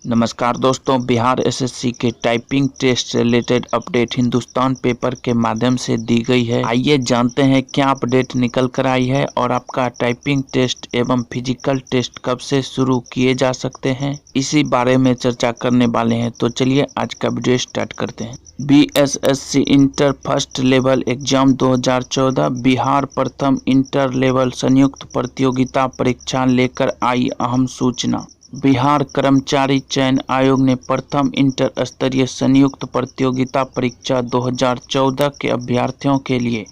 नमस्कार दोस्तों, बिहार एसएससी के टाइपिंग टेस्ट से रिलेटेड अपडेट हिंदुस्तान पेपर के माध्यम से दी गई है। आइए जानते हैं क्या अपडेट निकल कर आई है और आपका टाइपिंग टेस्ट एवं फिजिकल टेस्ट कब से शुरू किए जा सकते हैं, इसी बारे में चर्चा करने वाले हैं। तो चलिए आज का वीडियो स्टार्ट करते हैं। BSSC inter first level exam 2014 Bihar प्रथम इंटर लेवल संयुक्त प्रतियोगिता परीक्षा लेकर आई अहम सूचना। बिहार कर्मचारी चयन आयोग ने प्रथम इंटर स्तरीय संयुक्त प्रतियोगिता परीक्षा 2014 के अभ्यर्थियों के लिए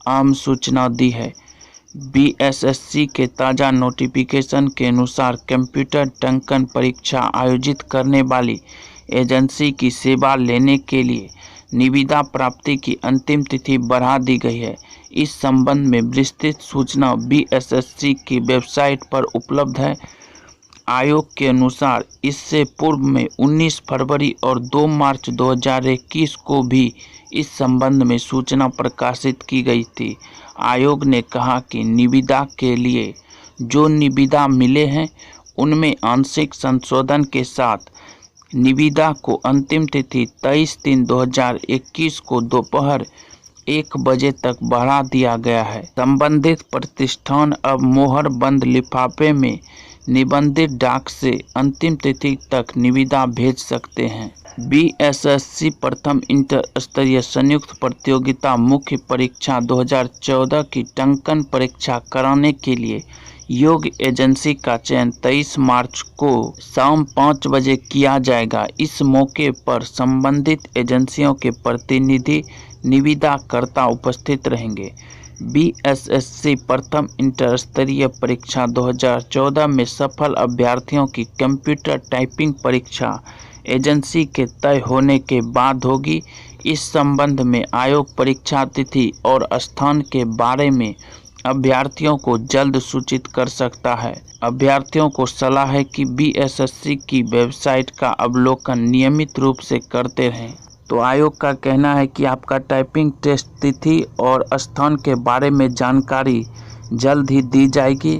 अहम सूचना दी है। बीएसएससी के ताज़ा नोटिफिकेशन के अनुसार कंप्यूटर टंकन परीक्षा आयोजित करने वाली एजेंसी की सेवा लेने के लिए निविदा प्राप्ति की अंतिम तिथि बढ़ा दी गई है। इस संबंध में विस्तृत सूचना बीएसएससी की वेबसाइट पर उपलब्ध है। आयोग के अनुसार इससे पूर्व में 19 फरवरी और 2 मार्च 2021 को भी इस संबंध में सूचना प्रकाशित की गई थी। आयोग ने कहा कि निविदा के लिए जो निविदा मिले हैं उनमें आंशिक संशोधन के साथ निविदा को अंतिम तिथि 23/3/2021 को दोपहर 1 बजे तक बढ़ा दिया गया है। संबंधित प्रतिष्ठान अब मोहर बंद लिफाफे में निबंधित डाक से अंतिम तिथि तक निविदा भेज सकते हैं। बीएसएससी प्रथम इंटर स्तरीय संयुक्त प्रतियोगिता मुख्य परीक्षा 2014 की टंकन परीक्षा कराने के लिए योग्य एजेंसी का चयन 23 मार्च को शाम 5 बजे किया जाएगा। इस मौके पर संबंधित एजेंसियों के प्रतिनिधि निविदाकर्ता उपस्थित रहेंगे। बीएसएससी प्रथम इंटर स्तरीय परीक्षा 2014 में सफल अभ्यर्थियों की कंप्यूटर टाइपिंग परीक्षा एजेंसी के तय होने के बाद होगी। इस संबंध में आयोग परीक्षा तिथि और स्थान के बारे में अभ्यर्थियों को जल्द सूचित कर सकता है। अभ्यर्थियों को सलाह है कि बीएसएससी की वेबसाइट का अवलोकन नियमित रूप से करते रहें। तो आयोग का कहना है कि आपका टाइपिंग टेस्ट तिथि और स्थान के बारे में जानकारी जल्द ही दी जाएगी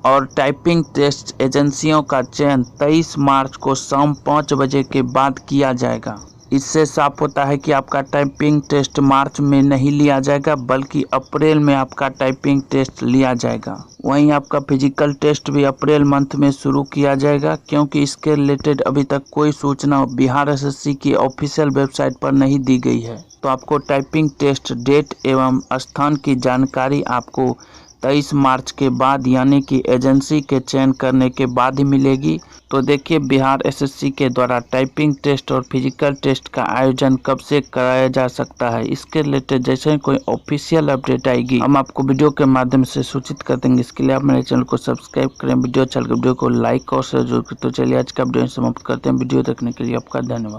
और टाइपिंग टेस्ट एजेंसियों का चयन 23 मार्च को शाम 5 बजे के बाद किया जाएगा। इससे साफ होता है कि आपका टाइपिंग टेस्ट मार्च में नहीं लिया जाएगा बल्कि अप्रैल में आपका टाइपिंग टेस्ट लिया जाएगा। वहीं आपका फिजिकल टेस्ट भी अप्रैल मंथ में शुरू किया जाएगा, क्योंकि इसके रिलेटेड अभी तक कोई सूचना बिहार एसएससी की ऑफिशियल वेबसाइट पर नहीं दी गई है। तो आपको टाइपिंग टेस्ट डेट एवं स्थान की जानकारी आपको 23 मार्च के बाद यानी कि एजेंसी के चयन करने के बाद ही मिलेगी। तो देखिए बिहार एसएससी के द्वारा टाइपिंग टेस्ट और फिजिकल टेस्ट का आयोजन कब से कराया जा सकता है, इसके रिलेटेड जैसे कोई ऑफिशियल अपडेट आएगी हम आपको वीडियो के माध्यम से सूचित कर देंगे। इसके लिए आप मेरे चैनल को सब्सक्राइब करें, वीडियो अच्छा लगे वीडियो को लाइक और शेयर जरूर करें। तो चलिए आज का वीडियो समाप्त करते हैं। वीडियो देखने के लिए आपका धन्यवाद।